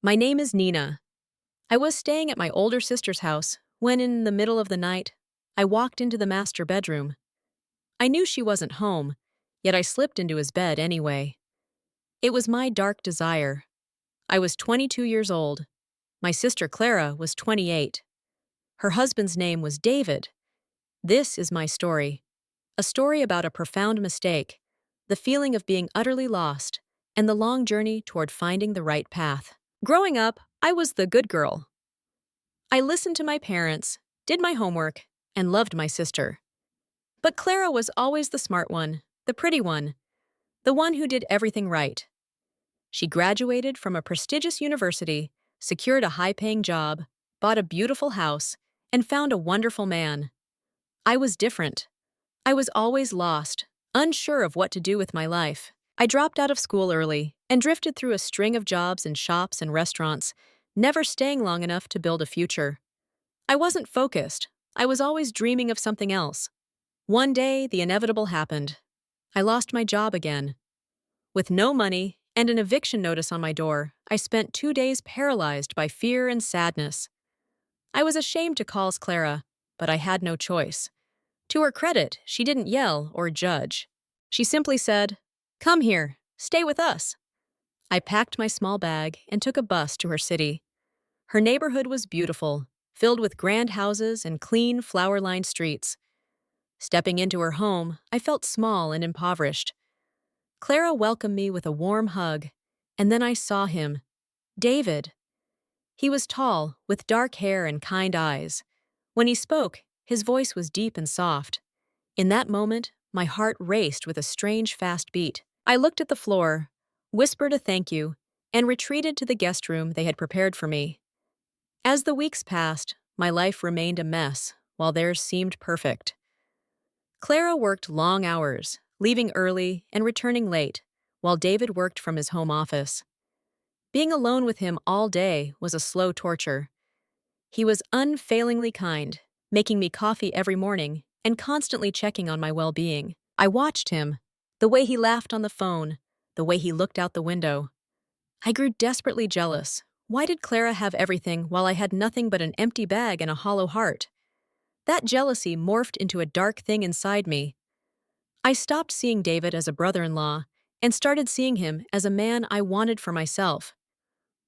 My name is Nina. I was staying at my older sister's house when, in the middle of the night, I walked into the master bedroom. I knew she wasn't home, yet I slipped into his bed anyway. It was my dark desire. I was 22 years old. My sister Clara was 28. Her husband's name was David. This is my story. A story about a profound mistake, the feeling of being utterly lost, and the long journey toward finding the right path. Growing up, I was the good girl. I listened to my parents, did my homework, and loved my sister. But Clara was always the smart one, the pretty one, the one who did everything right. She graduated from a prestigious university, secured a high-paying job, bought a beautiful house, and found a wonderful man. I was different. I was always lost, unsure of what to do with my life. I dropped out of school early and drifted through a string of jobs in shops and restaurants, never staying long enough to build a future. I wasn't focused. I was always dreaming of something else. One day, the inevitable happened. I lost my job again. With no money and an eviction notice on my door, I spent 2 days paralyzed by fear and sadness. I was ashamed to call Clara, but I had no choice. To her credit, she didn't yell or judge. She simply said, "Come here, stay with us." I packed my small bag and took a bus to her city. Her neighborhood was beautiful, filled with grand houses and clean, flower-lined streets. Stepping into her home, I felt small and impoverished. Clara welcomed me with a warm hug, and then I saw him, David. He was tall, with dark hair and kind eyes. When he spoke, his voice was deep and soft. In that moment, my heart raced with a strange fast beat. I looked at the floor, whispered a thank you, and retreated to the guest room they had prepared for me. As the weeks passed, my life remained a mess, while theirs seemed perfect. Clara worked long hours, leaving early and returning late, while David worked from his home office. Being alone with him all day was a slow torture. He was unfailingly kind, making me coffee every morning and constantly checking on my well-being. I watched him, the way he laughed on the phone, the way he looked out the window. I grew desperately jealous. Why did Clara have everything while I had nothing but an empty bag and a hollow heart? That jealousy morphed into a dark thing inside me. I stopped seeing David as a brother-in-law and started seeing him as a man I wanted for myself.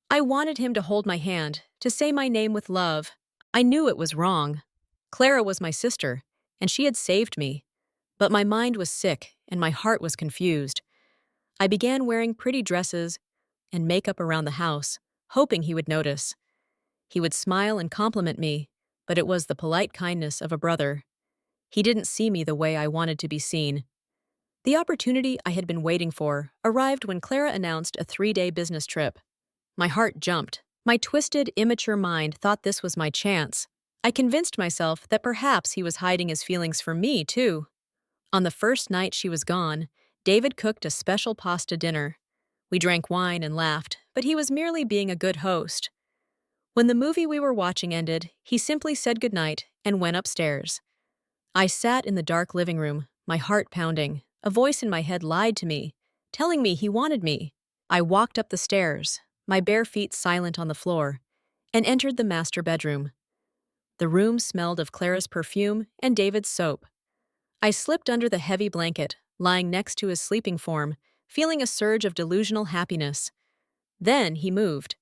I wanted him to hold my hand, to say my name with love. I knew it was wrong. Clara was my sister, and she had saved me. But my mind was sick, and my heart was confused. I began wearing pretty dresses and makeup around the house, hoping he would notice. He would smile and compliment me, but it was the polite kindness of a brother. He didn't see me the way I wanted to be seen. The opportunity I had been waiting for arrived when Clara announced a 3-day business trip. My heart jumped. My twisted, immature mind thought this was my chance. I convinced myself that perhaps he was hiding his feelings for me, too. On the first night she was gone, David cooked a special pasta dinner. We drank wine and laughed, but he was merely being a good host. When the movie we were watching ended, he simply said goodnight and went upstairs. I sat in the dark living room, my heart pounding. A voice in my head lied to me, telling me he wanted me. I walked up the stairs, my bare feet silent on the floor, and entered the master bedroom. The room smelled of Clara's perfume and David's soap. I slipped under the heavy blanket, lying next to his sleeping form, feeling a surge of delusional happiness. Then he moved.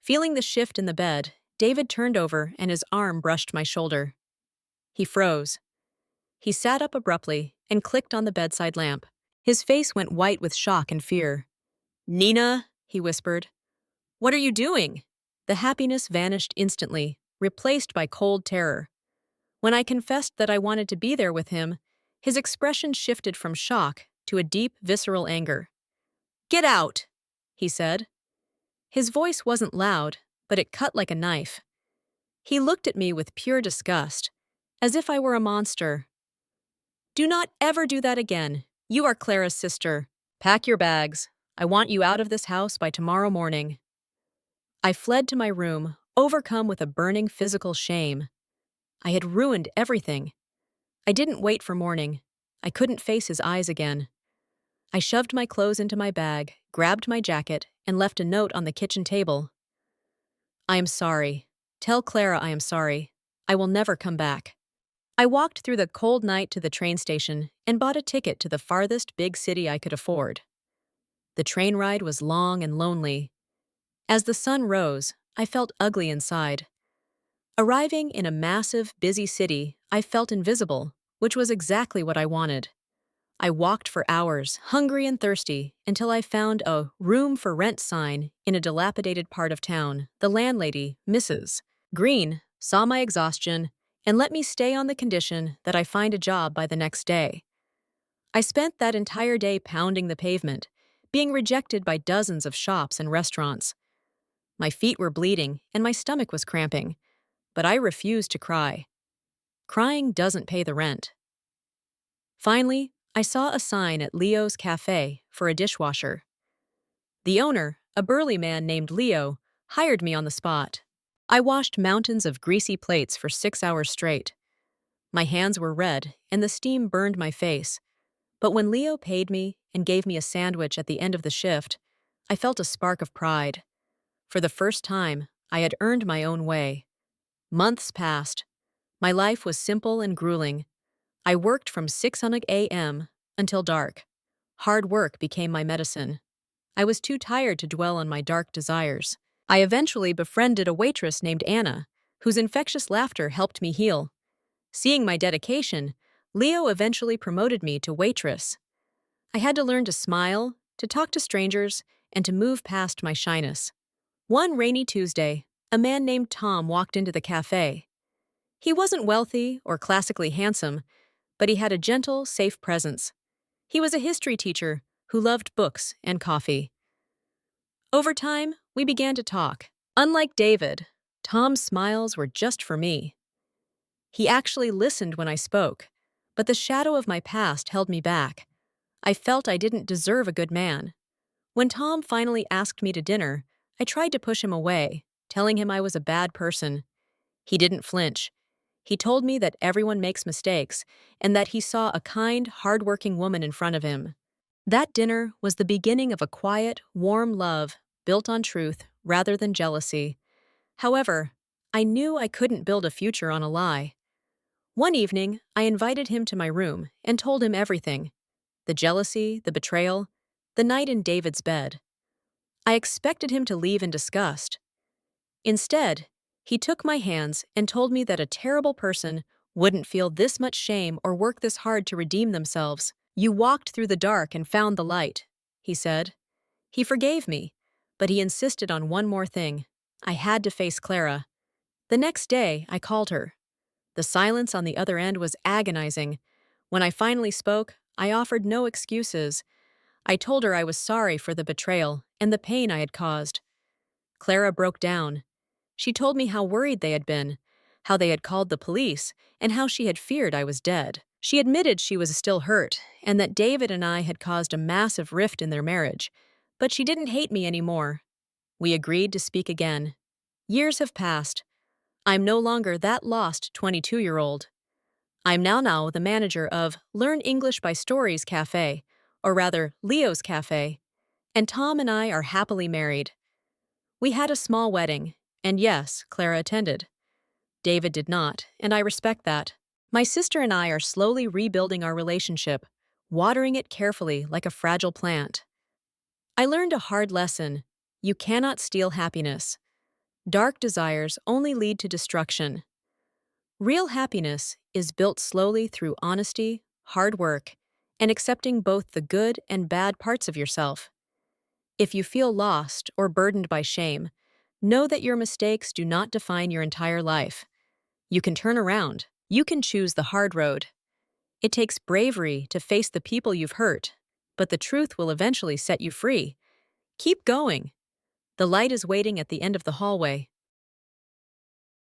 Feeling the shift in the bed, David turned over and his arm brushed my shoulder. He froze. He sat up abruptly and clicked on the bedside lamp. His face went white with shock and fear. "Nina," he whispered. "What are you doing?" The happiness vanished instantly, replaced by cold terror. When I confessed that I wanted to be there with him, his expression shifted from shock to a deep, visceral anger. "Get out," he said. His voice wasn't loud, but it cut like a knife. He looked at me with pure disgust, as if I were a monster. "Do not ever do that again. You are Clara's sister. Pack your bags. I want you out of this house by tomorrow morning." I fled to my room, overcome with a burning physical shame. I had ruined everything. I didn't wait for morning. I couldn't face his eyes again. I shoved my clothes into my bag, grabbed my jacket, and left a note on the kitchen table. I am sorry. Tell Clara I am sorry. I will never come back. I walked through the cold night to the train station and bought a ticket to the farthest big city I could afford. The train ride was long and lonely. As the sun rose, I felt ugly inside. Arriving in a massive, busy city, I felt invisible, which was exactly what I wanted. I walked for hours, hungry and thirsty, until I found a room for rent sign in a dilapidated part of town. The landlady, Mrs. Green, saw my exhaustion and let me stay on the condition that I find a job by the next day. I spent that entire day pounding the pavement, being rejected by dozens of shops and restaurants. My feet were bleeding and my stomach was cramping, but I refused to cry. Crying doesn't pay the rent. Finally, I saw a sign at Leo's cafe for a dishwasher. The owner, a burly man named Leo, hired me on the spot. I washed mountains of greasy plates for 6 hours straight. My hands were red and the steam burned my face, but when Leo paid me and gave me a sandwich at the end of the shift, I felt a spark of pride. For the first time, I had earned my own way. Months passed. My life was simple and grueling. I worked from 6 a.m. until dark. Hard work became my medicine. I was too tired to dwell on my dark desires. I eventually befriended a waitress named Anna, whose infectious laughter helped me heal. Seeing my dedication, Leo eventually promoted me to waitress. I had to learn to smile, to talk to strangers, and to move past my shyness. One rainy Tuesday, a man named Tom walked into the cafe. He wasn't wealthy or classically handsome, but he had a gentle, safe presence. He was a history teacher who loved books and coffee. Over time, we began to talk. Unlike David, Tom's smiles were just for me. He actually listened when I spoke, but the shadow of my past held me back. I felt I didn't deserve a good man. When Tom finally asked me to dinner, I tried to push him away, telling him I was a bad person. He didn't flinch. He told me that everyone makes mistakes and that he saw a kind, hard-working woman in front of him. That dinner was the beginning of a quiet, warm love built on truth rather than jealousy. However, I knew I couldn't build a future on a lie. One evening, I invited him to my room and told him everything: the jealousy, the betrayal, the night in David's bed. I expected him to leave in disgust. Instead, he took my hands and told me that a terrible person wouldn't feel this much shame or work this hard to redeem themselves. "You walked through the dark and found the light," he said. He forgave me, but he insisted on one more thing. I had to face Clara. The next day, I called her. The silence on the other end was agonizing. When I finally spoke, I offered no excuses. I told her I was sorry for the betrayal and the pain I had caused. Clara broke down. She told me how worried they had been, how they had called the police, and how she had feared I was dead. She admitted she was still hurt, and that David and I had caused a massive rift in their marriage, but she didn't hate me anymore. We agreed to speak again. Years have passed. I'm no longer that lost 22-year-old. I'm now the manager of Learn English by Stories Cafe, or rather, Leo's Cafe, and Tom and I are happily married. We had a small wedding, and yes, Clara attended. David did not, and I respect that. My sister and I are slowly rebuilding our relationship, watering it carefully like a fragile plant. I learned a hard lesson: you cannot steal happiness. Dark desires only lead to destruction. Real happiness is built slowly through honesty, hard work, and accepting both the good and bad parts of yourself. If you feel lost or burdened by shame, know that your mistakes do not define your entire life. You can turn around. You can choose the hard road. It takes bravery to face the people you've hurt, but the truth will eventually set you free. Keep going. The light is waiting at the end of the hallway.